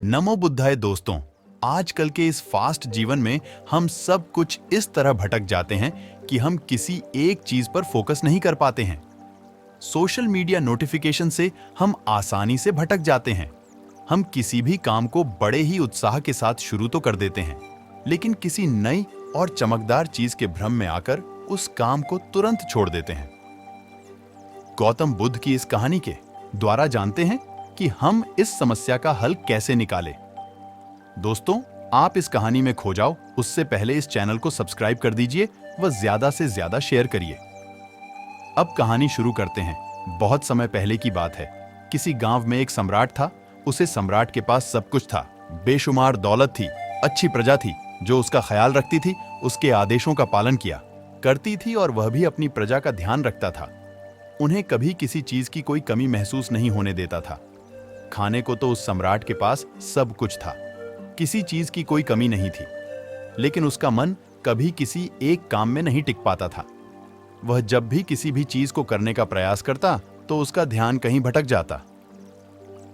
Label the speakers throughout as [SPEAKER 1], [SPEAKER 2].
[SPEAKER 1] नमो बुद्धाय दोस्तों। आजकल के इस फास्ट जीवन में हम सब कुछ इस तरह भटक जाते हैं कि हम किसी एक चीज पर फोकस नहीं कर पाते हैं। सोशल मीडिया नोटिफिकेशन से हम आसानी से भटक जाते हैं। हम किसी भी काम को बड़े ही उत्साह के साथ शुरू तो कर देते हैं, लेकिन किसी नई और चमकदार चीज के भ्रम में आकर उस काम को तुरंत छोड़ देते हैं। गौतम बुद्ध की इस कहानी के द्वारा जानते हैं कि हम इस समस्या का हल कैसे निकालें। दोस्तों, आप इस कहानी में खो जाओ उससे पहले इस चैनल को सब्सक्राइब कर दीजिए व ज्यादा से ज्यादा शेयर करिए। अब कहानी शुरू करते हैं। बहुत समय पहले की बात है। किसी गांव में एक सम्राट था। उसे सम्राट के पास सब कुछ था, बेशुमार दौलत थी, अच्छी प्रजा थी जो उसका ख्याल रखती थी, उसके आदेशों का पालन किया करती थी और वह भी अपनी प्रजा का ध्यान रखता था। उन्हें कभी किसी चीज की कोई कमी महसूस नहीं होने देता था। खाने को तो उस सम्राट के पास सब कुछ था, किसी चीज की कोई कमी नहीं थी, लेकिन उसका मन कभी किसी एक काम में नहीं टिक पाता था। वह जब भी किसी भी चीज को करने का प्रयास करता तो उसका ध्यान कहीं भटक जाता।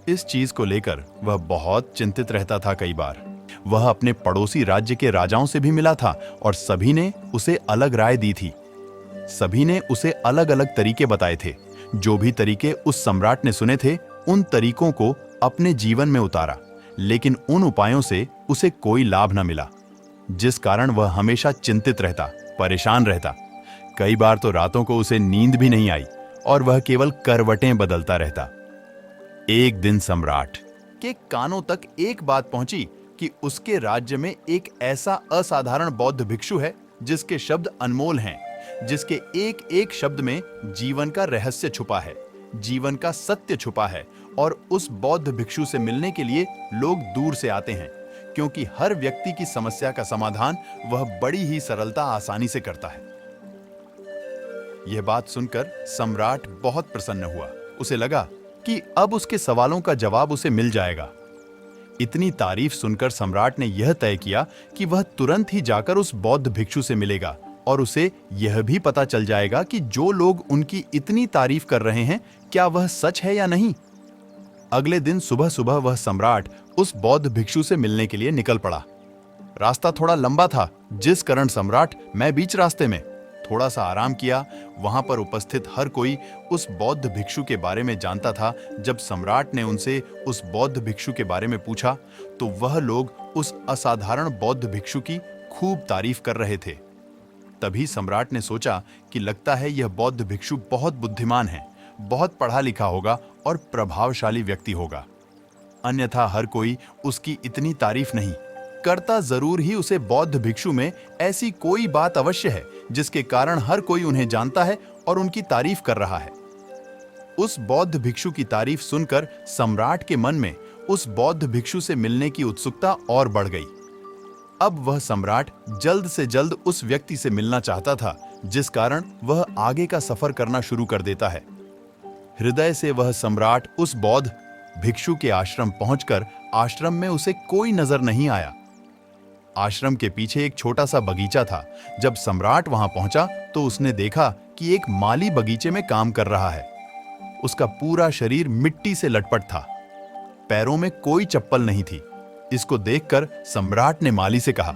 [SPEAKER 1] इस चीज को लेकर वह बहुत चिंतित रहता था। कई बार वह अपने पड़ोसी राज्य के राजाओं से भी मिला था और सभी ने उसे अलग राय दी थी। सभी ने उसे अलग अलग तरीके बताए थे। जो भी तरीके उस सम्राट ने सुने थे, उन तरीकों को अपने जीवन में उतारा, लेकिन उन उपायों से उसे कोई लाभ न मिला, जिस कारण वह हमेशा चिंतित रहता, परेशान रहता। कई बार तो रातों को उसे नींद भी नहीं आई और वह केवल करवटें बदलता रहता। एक दिन सम्राट के कानों तक एक बात पहुंची कि उसके राज्य में एक ऐसा असाधारण बौद्ध भिक्षु है जिसके शब्द अनमोल हैं, जिसके एक एक शब्द में जीवन का रहस्य छुपा है, जीवन का सत्य छुपा है। और उस बौद्ध भिक्षु से मिलने के लिए लोग दूर से आते हैं, क्योंकि हर व्यक्ति की समस्या का समाधान वह बड़ी ही सरलता आसानी से करता है। यह बात सुनकर सम्राट बहुत प्रसन्न हुआ। उसे लगा कि अब उसके सवालों का जवाब उसे मिल जाएगा। इतनी तारीफ सुनकर सम्राट ने यह तय किया कि वह तुरंत ही जाकर उस बौद्ध भिक्षु से मिलेगा और उसे यह भी पता चल जाएगा कि जो लोग उनकी इतनी तारीफ कर रहे हैं, क्या वह सच है या नहीं। अगले दिन सुबह सुबह वह सम्राट उस बौद्ध भिक्षु से मिलने के लिए निकल पड़ा। रास्ता थोड़ा लंबा था, जिस कारण सम्राट बीच रास्ते में थोड़ा सा आराम किया। वहां पर उपस्थित हर कोई उस बौद्ध भिक्षु के बारे में जानता था। जब सम्राट ने उनसे उस बौद्ध भिक्षु के बारे में पूछा तो वह लोग उस असाधारण बौद्ध भिक्षु की खूब तारीफ कर रहे थे। तभी सम्राट ने सोचा कि लगता है यह बौद्ध भिक्षु बहुत बुद्धिमान है, बहुत पढ़ा लिखा होगा और प्रभावशाली व्यक्ति होगा, अन्यथा हर कोई उसकी इतनी तारीफ नहीं करता। जरूर ही उसे बौद्ध भिक्षु में ऐसी कोई बात अवश्य है जिसके कारण हर कोई उन्हें जानता है और उनकी तारीफ कर रहा है। उस बौद्ध भिक्षु की तारीफ सुनकर सम्राट के मन में उस बौद्ध भिक्षु से मिलने की उत्सुकता और बढ़ गई। अब वह सम्राट जल्द से जल्द उस व्यक्ति से मिलना चाहता था, जिस कारण वह आगे का सफर करना शुरू कर देता है। हृदय से वह सम्राट उस बौद्ध भिक्षु के आश्रम पहुंचकर आश्रम में उसे कोई नजर नहीं आया। आश्रम के पीछे एक छोटा सा बगीचा था। जब सम्राट वहां पहुंचा तो उसने देखा कि एक माली बगीचे में काम कर रहा है। उसका पूरा शरीर मिट्टी से लटपट था, पैरों में कोई चप्पल नहीं थी। इसको देखकर सम्राट ने माली से कहा,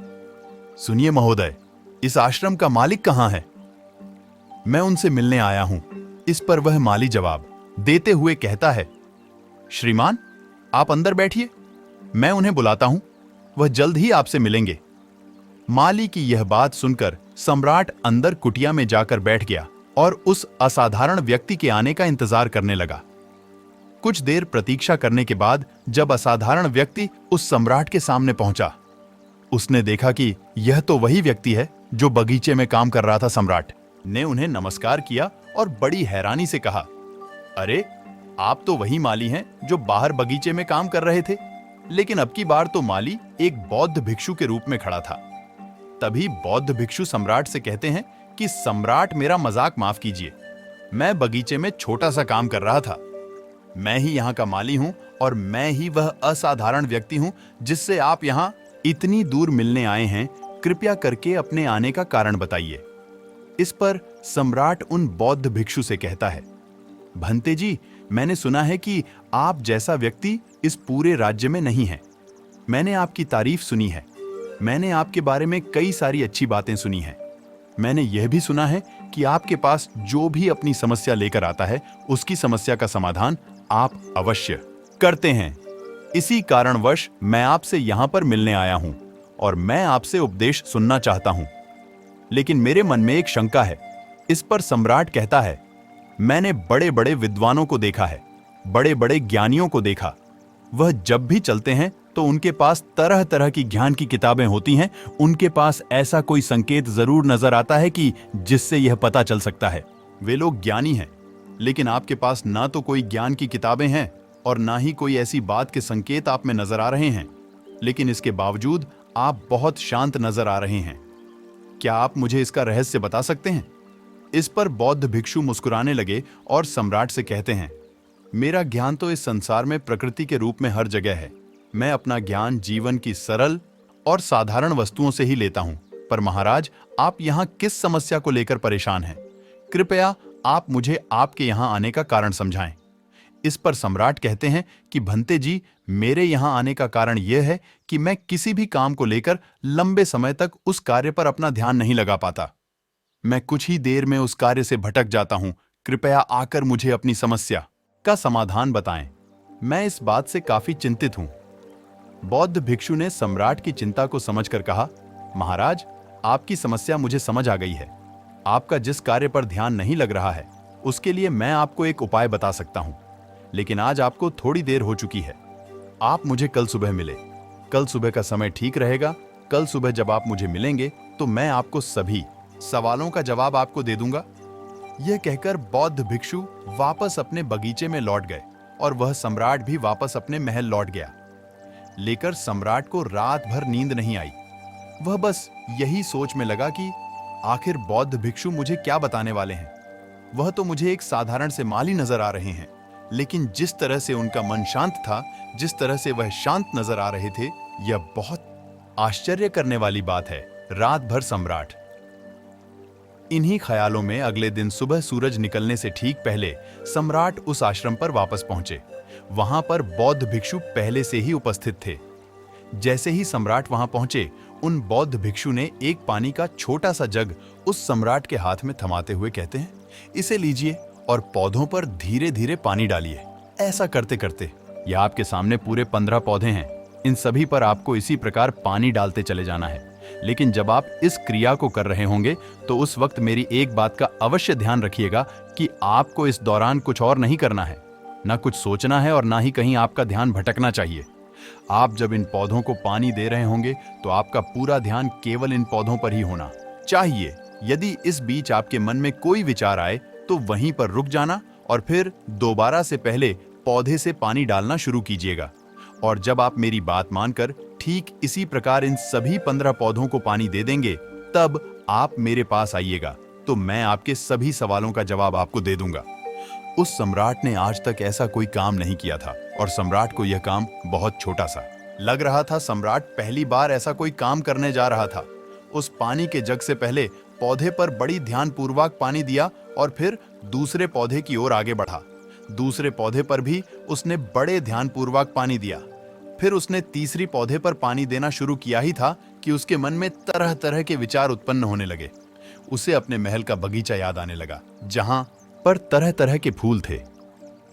[SPEAKER 1] सुनिए महोदय, इस आश्रम का मालिक कहां है? मैं उनसे मिलने आया हूं। इस पर वह माली जवाब देते हुए कहता है, श्रीमान, आप अंदर बैठिए, मैं उन्हें बुलाता हूं, वह जल्द ही आपसे मिलेंगे। माली की यह बात सुनकर सम्राट अंदर कुटिया में जाकर बैठ गया और उस असाधारण व्यक्ति के आने का इंतजार करने लगा। कुछ देर प्रतीक्षा करने के बाद जब असाधारण व्यक्ति उस सम्राट के सामने पहुंचा, उसने देखा कि यह तो वही व्यक्ति है जो बगीचे में काम कर रहा था। सम्राट ने उन्हें नमस्कार किया और बड़ी हैरानी से कहा, अरे, आप तो वही माली हैं जो बाहर बगीचे में काम कर रहे थे। लेकिन अब की बार तो माली एक बौद्ध भिक्षु के रूप में खड़ा था। तभी बौद्ध भिक्षु सम्राट से कहते हैं कि सम्राट, मेरा मजाक माफ कीजिए, मैं बगीचे में छोटा सा काम कर रहा था। मैं ही यहाँ का माली हूं और मैं ही वह असाधारण व्यक्ति हूं जिससे आप यहाँ इतनी दूर मिलने आए हैं। कृपया करके अपने आने का कारण बताइए। इस पर सम्राट उन बौद्ध भिक्षु से कहता है, भंते जी, मैंने सुना है कि आप जैसा व्यक्ति इस पूरे राज्य में नहीं है। मैंने आपकी तारीफ सुनी है। मैंने आपके बारे में कई सारी अच्छी बातें सुनी हैं। मैंने यह भी सुना है कि आपके पास जो भी अपनी समस्या लेकर आता है, उसकी समस्या का समाधान आप अवश्य करते हैं। इसी कारणवश मैं आपसे यहां पर मिलने आया हूं और मैं आपसे उपदेश सुनना चाहता हूं। लेकिन मेरे मन में एक शंका है। इस पर सम्राट कहता है, मैंने बड़े बड़े विद्वानों को देखा है, बड़े बड़े ज्ञानियों को देखा। वह जब भी चलते हैं तो उनके पास तरह तरह की ज्ञान की किताबें होती हैं। उनके पास ऐसा कोई संकेत जरूर नजर आता है कि जिससे यह पता चल सकता है वे लोग ज्ञानी हैं। लेकिन आपके पास ना तो कोई ज्ञान की किताबें हैं और ना ही कोई ऐसी बात के संकेत आप में नजर आ रहे हैं। लेकिन इसके बावजूद आप बहुत शांत नजर आ रहे हैं। क्या आप मुझे इसका रहस्य बता सकते हैं? इस पर बौद्ध भिक्षु मुस्कुराने लगे और सम्राट से कहते हैं, मेरा ज्ञान तो इस संसार में प्रकृति के रूप में हर जगह है। मैं अपना ज्ञान जीवन की सरल और साधारण वस्तुओं से ही लेता हूं। पर महाराज, आप यहां किस समस्या को लेकर परेशान हैं? कृपया आप मुझे आपके यहां आने का कारण समझाएं। इस पर सम्राट कहते हैं कि भंते जी, मेरे यहां आने का कारण यह है कि मैं किसी भी काम को लेकर लंबे समय तक उस कार्य पर अपना ध्यान नहीं लगा पाता। मैं कुछ ही देर में उस कार्य से भटक जाता हूं। कृपया आकर मुझे अपनी समस्या का समाधान बताएं। मैं इस बात से काफी चिंतित हूं। बौद्ध भिक्षु ने सम्राट की चिंता को समझकर कहा, महाराज, आपकी समस्या मुझे समझ आ गई है। आपका जिस कार्य पर ध्यान नहीं लग रहा है, उसके लिए मैं आपको एक उपाय बता सकता हूं। लेकिन आज आपको थोड़ी देर हो चुकी है। आप मुझे कल सुबह मिले। कल सुबह का समय ठीक रहेगा। कल सुबह जब आप मुझे मिलेंगे तो मैं आपको सभी सवालों का जवाब आपको दे दूंगा। यह कहकर बौद्ध भिक्षु वापस अपने बगीचे में लौट गए और वह सम्राट भी वापस अपने महल लौट गया। लेकर सम्राट को रात भर नींद नहीं आई। वह बस यही सोच में लगा कि आखिर बौद्ध भिक्षु मुझे क्या बताने वाले हैं। वह तो मुझे एक साधारण से माली नजर आ रहे हैं, लेकिन जिस तरह से उनका मन शांत था, जिस तरह से वह शांत नजर आ रहे थे, यह बहुत आश्चर्य करने वाली बात है। रात भर सम्राट इन्हीं ख्यालों में अगले दिन सुबह सूरज निकलने से ठीक पहले सम्राट उस आश्रम पर वापस पहुंचे। वहां पर बौद्ध भिक्षु पहले से ही उपस्थित थे। जैसे ही सम्राट वहां पहुंचे, उन बौद्ध भिक्षु ने एक पानी का छोटा सा जग उस सम्राट के हाथ में थमाते हुए कहते हैं, इसे लीजिए और पौधों पर धीरे धीरे पानी डालिए। ऐसा करते करते यह आपके सामने पूरे 15 पौधे हैं। इन सभी पर आपको इसी प्रकार पानी डालते चले जाना है। लेकिन जब आप इस क्रिया को कर रहे होंगे तो उस वक्त मेरी एक बात का अवश्य ध्यान रखिएगा कि आपको इस दौरान कुछ और नहीं करना है, ना कुछ सोचना है और ना ही कहीं आपका ध्यान भटकना चाहिए। आप जब इन पौधों को पानी दे रहे होंगे तो आपका पूरा ध्यान केवल इन पौधों पर ही होना चाहिए। यदि इस बीच आपके मन में कोई विचार आए तो वहीं पर रुक जाना और फिर दोबारा से पहले पौधे से पानी डालना शुरू कीजिएगा। और जब आप मेरी बात मानकर ठीक इसी प्रकार इन सभी 15 पौधों को पानी दे देंगे, तब आप मेरे पास आइएगा तो मैं आपके सभी सवालों का जवाब आपको दे दूंगा। उस सम्राट ने आज तक ऐसा कोई काम नहीं किया था और सम्राट को यह काम बहुत छोटा सा लग रहा था। सम्राट पहली बार ऐसा कोई काम करने जा रहा था। उस पानी के जग से पहले पौधे पर बड़ी ध्यानपूर्वक पानी दिया और फिर दूसरे पौधे की ओर आगे बढ़ा। दूसरे पौधे पर भी उसने बड़े ध्यानपूर्वक पानी दिया। फिर उसने तीसरी पौधे पर पानी देना शुरू किया ही था कि उसके मन में तरह तरह के विचार उत्पन्न होने लगे। उसे अपने महल का बगीचा याद आने लगा, जहां पर तरह तरह के फूल थे,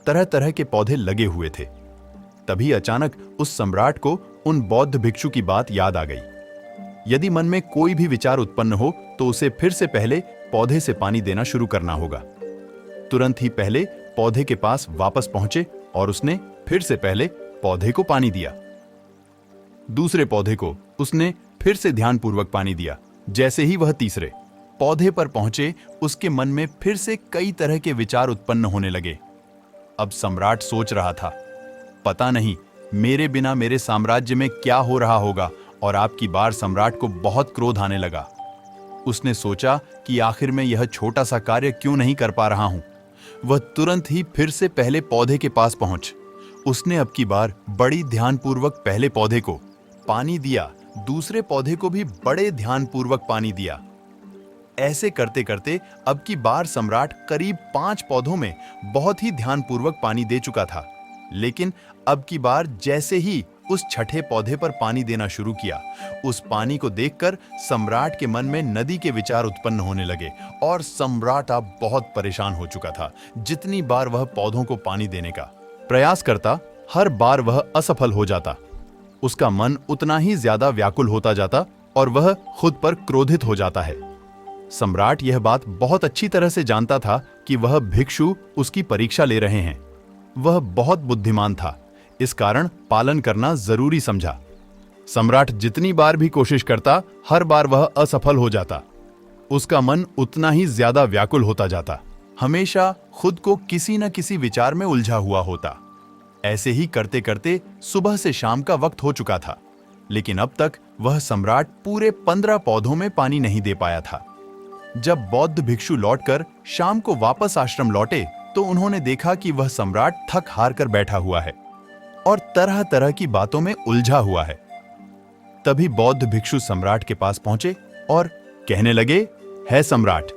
[SPEAKER 1] तरह तरह के पौधे लगे हुए थे। तभी अचानक उस सम्राट को उन बौद्ध भिक्षु की बात याद आ गई। यदि मन में कोई भी विचार उत्पन्न हो तो उसे फिर से पहले पौधे से पानी देना शुरू करना होगा। तुरंत ही पहले पौधे के पास वापस पहुंचे और उसने फिर से पहले पौधे को पानी दिया। दूसरे पौधे को उसने फिर से ध्यानपूर्वक पानी दिया। जैसे ही वह तीसरे पौधे पर पहुंचे, उसके मन में फिर से कई तरह के विचार उत्पन्न होने लगे। अब सम्राट सोच रहा था, पता नहीं मेरे बिना मेरे साम्राज्य में क्या हो रहा होगा। और आपकी बार सम्राट को बहुत क्रोध आने लगा। उसने सोचा कि आखिर मैं यह छोटा सा कार्य क्यों नहीं कर पा रहा हूं। वह तुरंत ही फिर से पहले पौधे के पास पहुंच उसने अब की बार बड़ी ध्यानपूर्वक पहले पौधे को पानी दिया, दूसरे पौधे को भी बड़े ध्यानपूर्वक पानी दिया। ऐसे करते करते अब की बार सम्राट करीब 5 पौधों में बहुत ही ध्यानपूर्वक पानी दे चुका था। लेकिन अब की बार जैसे ही उस छठे पौधे पर पानी देना शुरू किया। उस पानी को देखकर सम्राट के मन में नदी के विचार उत्पन्न होने लगे और सम्राट अब बहुत परेशान हो चुका था। जितनी बार वह पौधों को पानी देने का प्रयास करता, हर बार वह असफल हो जाता। उसका मन उतना ही ज्यादा व्याकुल होता जाता और वह खुद पर क्रोधित हो जाता है। सम्राट यह बात बहुत अच्छी तरह से जानता था कि वह भिक्षु उसकी परीक्षा ले रहे हैं। वह बहुत बुद्धिमान था, इस कारण पालन करना जरूरी समझा। सम्राट जितनी बार भी कोशिश करता, हर बार वह असफल हो जाता। उसका मन उतना ही ज्यादा व्याकुल होता जाता, हमेशा खुद को किसी न किसी विचार में उलझा हुआ होता। ऐसे ही करते करते सुबह से शाम का वक्त हो चुका था, लेकिन अब तक वह सम्राट पूरे 15 पौधों में पानी नहीं दे पाया था। जब बौद्ध भिक्षु लौटकर शाम को वापस आश्रम लौटे तो उन्होंने देखा कि वह सम्राट थक हार कर बैठा हुआ है और तरह तरह की बातों में उलझा हुआ है। तभी बौद्ध भिक्षु सम्राट के पास पहुंचे और कहने लगे, है सम्राट,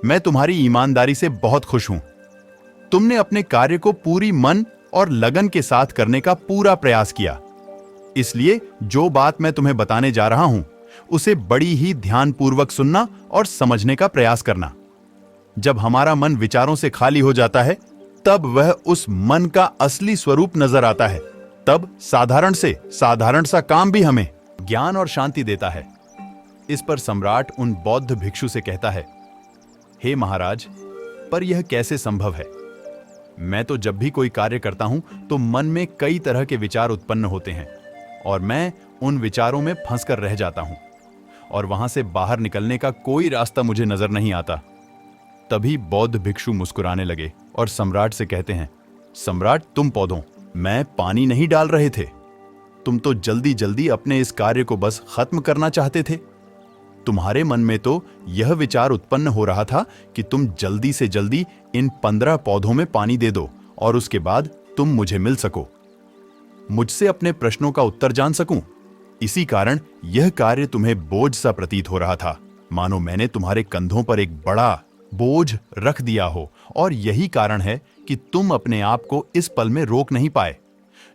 [SPEAKER 1] मैं तुम्हारी ईमानदारी से बहुत खुश हूं। तुमने अपने कार्य को पूरी मन और लगन के साथ करने का पूरा प्रयास किया, इसलिए जो बात मैं तुम्हें बताने जा रहा हूं उसे बड़ी ही ध्यानपूर्वक सुनना और समझने का प्रयास करना। जब हमारा मन विचारों से खाली हो जाता है, तब वह उस मन का असली स्वरूप नजर आता है। तब साधारण से साधारण सा काम भी हमें ज्ञान और शांति देता है। इस पर सम्राट उन बौद्ध भिक्षु से कहता है, हे महाराज, पर यह कैसे संभव है? मैं तो जब भी कोई कार्य करता हूं तो मन में कई तरह के विचार उत्पन्न होते हैं और मैं उन विचारों में फंसकर रह जाता हूं और वहां से बाहर निकलने का कोई रास्ता मुझे नजर नहीं आता। तभी बौद्ध भिक्षु मुस्कुराने लगे और सम्राट से कहते हैं, सम्राट, तुम पौधों मैं पानी नहीं डाल रहे थे। तुम तो जल्दी जल्दी अपने इस कार्य को बस खत्म करना चाहते थे। तुम्हारे मन में तो यह विचार उत्पन्न हो रहा था कि तुम जल्दी से जल्दी इन 15 पौधों में पानी दे दो और उसके बाद तुम मुझे मिल सको, मुझसे अपने प्रश्नों का उत्तर जान सकूं। इसी कारण यह कार्य तुम्हें बोझ सा प्रतीत हो रहा था, मानो मैंने तुम्हारे कंधों पर एक बड़ा बोझ रख दिया हो, और यही कारण है कि तुम अपने आप को इस पल में रोक नहीं पाए।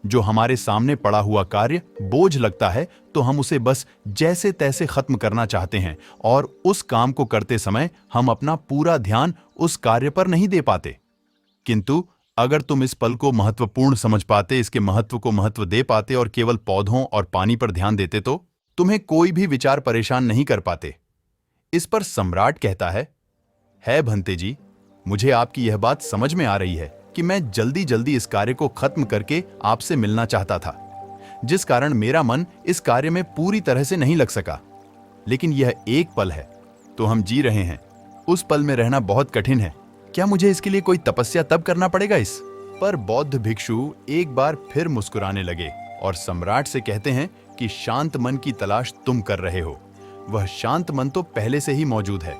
[SPEAKER 1] जो हमारे सामने पड़ा हुआ कार्य बोझ लगता है तो हम उसे बस जैसे तैसे खत्म करना चाहते हैं और उस काम को करते समय हम अपना पूरा ध्यान उस कार्य पर नहीं दे पाते। किंतु अगर तुम इस पल को महत्वपूर्ण समझ पाते, इसके महत्व को महत्व दे पाते और केवल पौधों और पानी पर ध्यान देते तो तुम्हें कोई भी विचार परेशान नहीं कर पाते। इस पर सम्राट कहता है भंते जी, मुझे आपकी यह बात समझ में आ रही है कि मैं जल्दी जल्दी इस कार्य को खत्म करके आपसे मिलना चाहता था, जिस कारण मेरा मन इस कार्य में पूरी तरह से नहीं लग सका। लेकिन यह एक पल है तो हम जी रहे हैं, उस पल में रहना बहुत कठिन है। क्या मुझे इसके लिए कोई तपस्या तब करना पड़ेगा? इस पर बौद्ध भिक्षु एक बार फिर मुस्कुराने लगे और सम्राट से कहते हैं कि शांत मन की तलाश तुम कर रहे हो। वह शांत मन तो पहले से ही मौजूद है,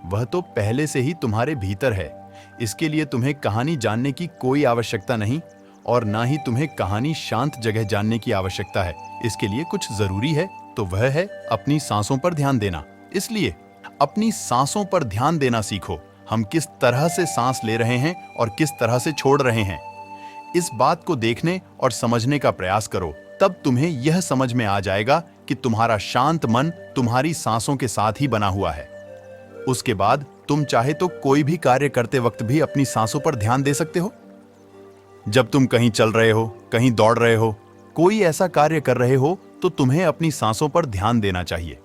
[SPEAKER 1] वह तो पहले से ही तुम्हारे भीतर है। इसके लिए तुम्हें कहानी जानने की कोई आवश्यकता नहीं और ना ही तुम्हें कहानी शांत जगह जानने की आवश्यकता है। इसके लिए कुछ जरूरी है तो वह है अपनी सांसों पर ध्यान देना। इसलिए अपनी सांसों पर ध्यान देना सीखो। हम किस तरह से सांस ले रहे हैं और किस तरह से छोड़ रहे हैं, इस बात को देखने और समझने का प्रयास करो। तब तुम्हें यह समझ में आ जाएगा कि तुम्हारा शांत मन तुम्हारी सांसों के साथ ही बना हुआ है। उसके बाद तुम चाहे तो कोई भी कार्य करते वक्त भी अपनी सांसों पर ध्यान दे सकते हो। जब तुम कहीं चल रहे हो, कहीं दौड़ रहे हो, कोई ऐसा कार्य कर रहे हो तो तुम्हें अपनी सांसों पर ध्यान देना चाहिए।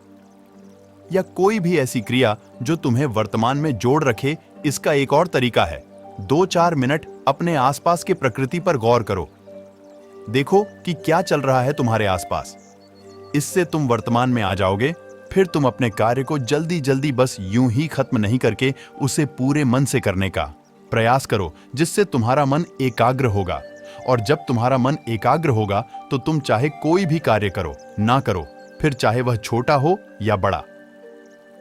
[SPEAKER 1] या कोई भी ऐसी क्रिया जो तुम्हें वर्तमान में जोड़ रखे, इसका एक और तरीका है, 2-4 मिनट अपने आसपास के प्रकृति पर गौर करो। देखो कि क्या चल रहा है तुम्हारे आसपास। इससे तुम वर्तमान में आ जाओगे। फिर तुम अपने कार्य को जल्दी जल्दी बस यूं ही खत्म नहीं करके उसे पूरे मन से करने का प्रयास करो, जिससे तुम्हारा मन एकाग्र होगा। और जब तुम्हारा मन एकाग्र होगा तो तुम चाहे कोई भी कार्य करो ना करो, फिर चाहे वह छोटा हो या बड़ा,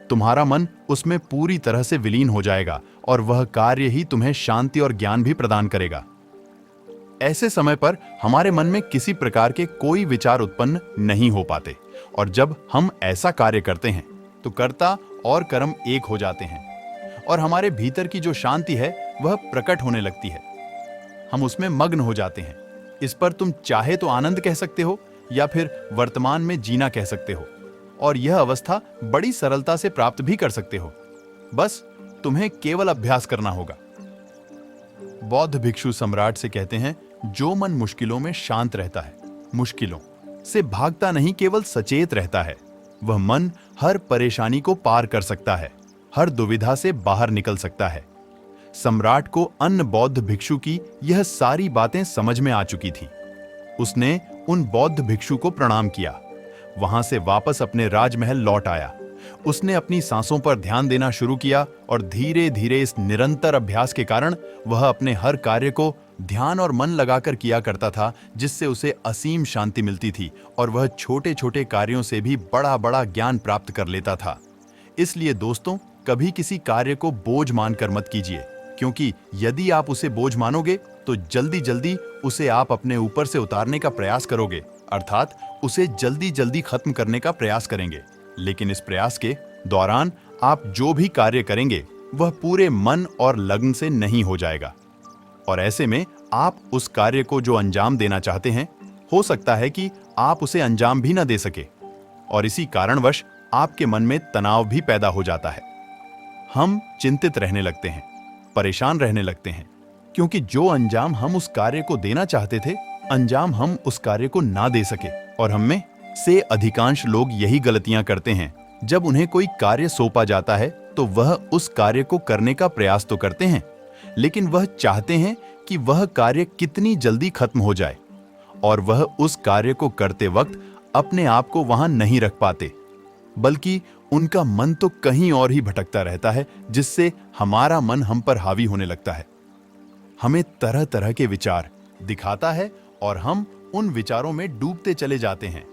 [SPEAKER 1] तुम्हारा मन उसमें पूरी तरह से विलीन हो जाएगा और वह कार्य ही तुम्हें शांति और ज्ञान भी प्रदान करेगा। ऐसे समय पर हमारे मन में किसी प्रकार के कोई विचार उत्पन्न नहीं हो पाते और जब हम ऐसा कार्य करते हैं तो कर्ता और कर्म एक हो जाते हैं और हमारे भीतर की जो शांति है वह प्रकट होने लगती है। हम उसमें मग्न हो जाते हैं। इस पर तुम चाहे तो आनंद कह सकते हो या फिर वर्तमान में जीना कह सकते हो, और यह अवस्था बड़ी सरलता से प्राप्त भी कर सकते हो। बस तुम्हें केवल अभ्यास करना होगा। बौद्ध भिक्षु सम्राट से कहते हैं, जो मन मुश्किलों में शांत रहता है, मुश्किलों से भागता नहीं, केवल सचेत रहता है, वह मन हर परेशानी को पार कर सकता है, हर दुविधा से बाहर निकल सकता है। सम्राट को अन्य बौद्ध भिक्षु की यह सारी बातें समझ में आ चुकी थीं। उसने उन बौद्ध भिक्षु को प्रणाम किया, वहां से वापस अपने राजमहल लौट आया। उसने अपनी सांसों पर ध्यान देना शुरू किया और धीरे धीरे इस निरंतर अभ्यास के कारण वह अपने हर कार्य को ध्यान और मन लगाकर किया करता था, जिससे उसे असीम शांति मिलती थी और वह छोटे छोटे कार्यों से भी बड़ा बड़ा ज्ञान प्राप्त कर लेता था। इसलिए दोस्तों, कभी किसी कार्य को बोझ मानकर मत कीजिए, क्योंकि यदि आप उसे बोझ मानोगे तो जल्दी जल्दी उसे आप अपने ऊपर से उतारने का प्रयास करोगे, अर्थात उसे जल्दी जल्दी खत्म करने का प्रयास करेंगे। लेकिन इस प्रयास के दौरान आप जो भी कार्य करेंगे वह पूरे मन और लगन से नहीं हो जाएगा, और ऐसे में आप उस कार्य को जो अंजाम देना चाहते हैं, हो सकता है कि आप उसे अंजाम भी न दे सके, और इसी कारणवश आपके मन में तनाव भी पैदा हो जाता है। हम चिंतित रहने लगते हैं, परेशान रहने लगते हैं, क्योंकि जो अंजाम हम उस कार्य को देना चाहते थे, अंजाम हम उस कार्य को ना दे सके। और हम में से अधिकांश लोग यही गलतियां करते हैं। जब उन्हें कोई कार्य सौंपा जाता है तो वह उस कार्य को करने का प्रयास तो करते हैं, लेकिन वह चाहते हैं कि वह कार्य कितनी जल्दी खत्म हो जाए, और वह उस कार्य को करते वक्त अपने आप को वहां नहीं रख पाते, बल्कि उनका मन तो कहीं और ही भटकता रहता है, जिससे हमारा मन हम पर हावी होने लगता है। हमें तरह तरह के विचार दिखाता है और हम उन विचारों में डूबते चले जाते हैं,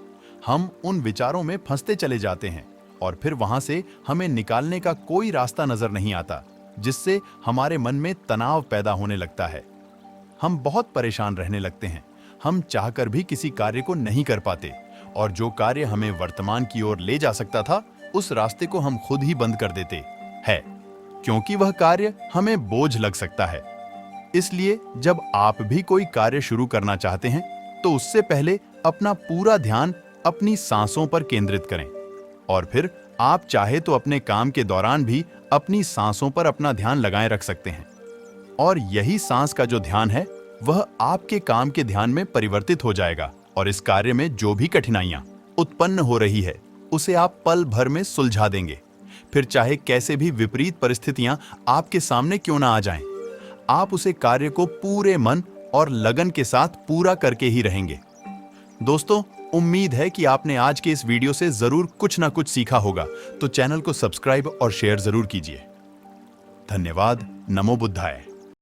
[SPEAKER 1] हम उन विचारों में फंसते चले जाते हैं, और फिर वहां से हमें निकालने का कोई रास्ता नजर नहीं आता, जिससे हमारे मन में तनाव पैदा होने लगता है। हम बहुत परेशान रहने लगते हैं, हम चाहकर भी किसी कार्य को नहीं कर पाते, और जो कार्य हमें वर्तमान की ओर ले जा सकता था, उस रास्ते को हम खुद ही बंद कर देते हैं, क्योंकि वह कार्य हमें बोझ लग सकता है। इसलिए जब आप भी कोई कार्य शुरू करना चाहते हैं तो उससे पहले अपना पूरा ध्यान अपनी सांसों पर केंद्रित करें, और फिर आप चाहे तो अपने काम के दौरान भी अपनी सांसों पर अपना ध्यान लगाए रख सकते हैं, और यही सांस का जो ध्यान है वह आपके काम के ध्यान में परिवर्तित हो जाएगा, और इस कार्य में जो भी कठिनाइयां उत्पन्न हो रही है उसे आप पल भर में सुलझा देंगे। फिर चाहे कैसे भी विपरीत परिस्थितियां आपके सामने क्यों ना आ जाएं, आप उसे कार्य को पूरे मन और लगन के साथ पूरा करके ही रहेंगे। दोस्तों, उम्मीद है कि आपने आज के इस वीडियो से जरूर कुछ ना कुछ सीखा होगा, तो चैनल को सब्सक्राइब और शेयर जरूर कीजिए। धन्यवाद। नमो बुद्धाय।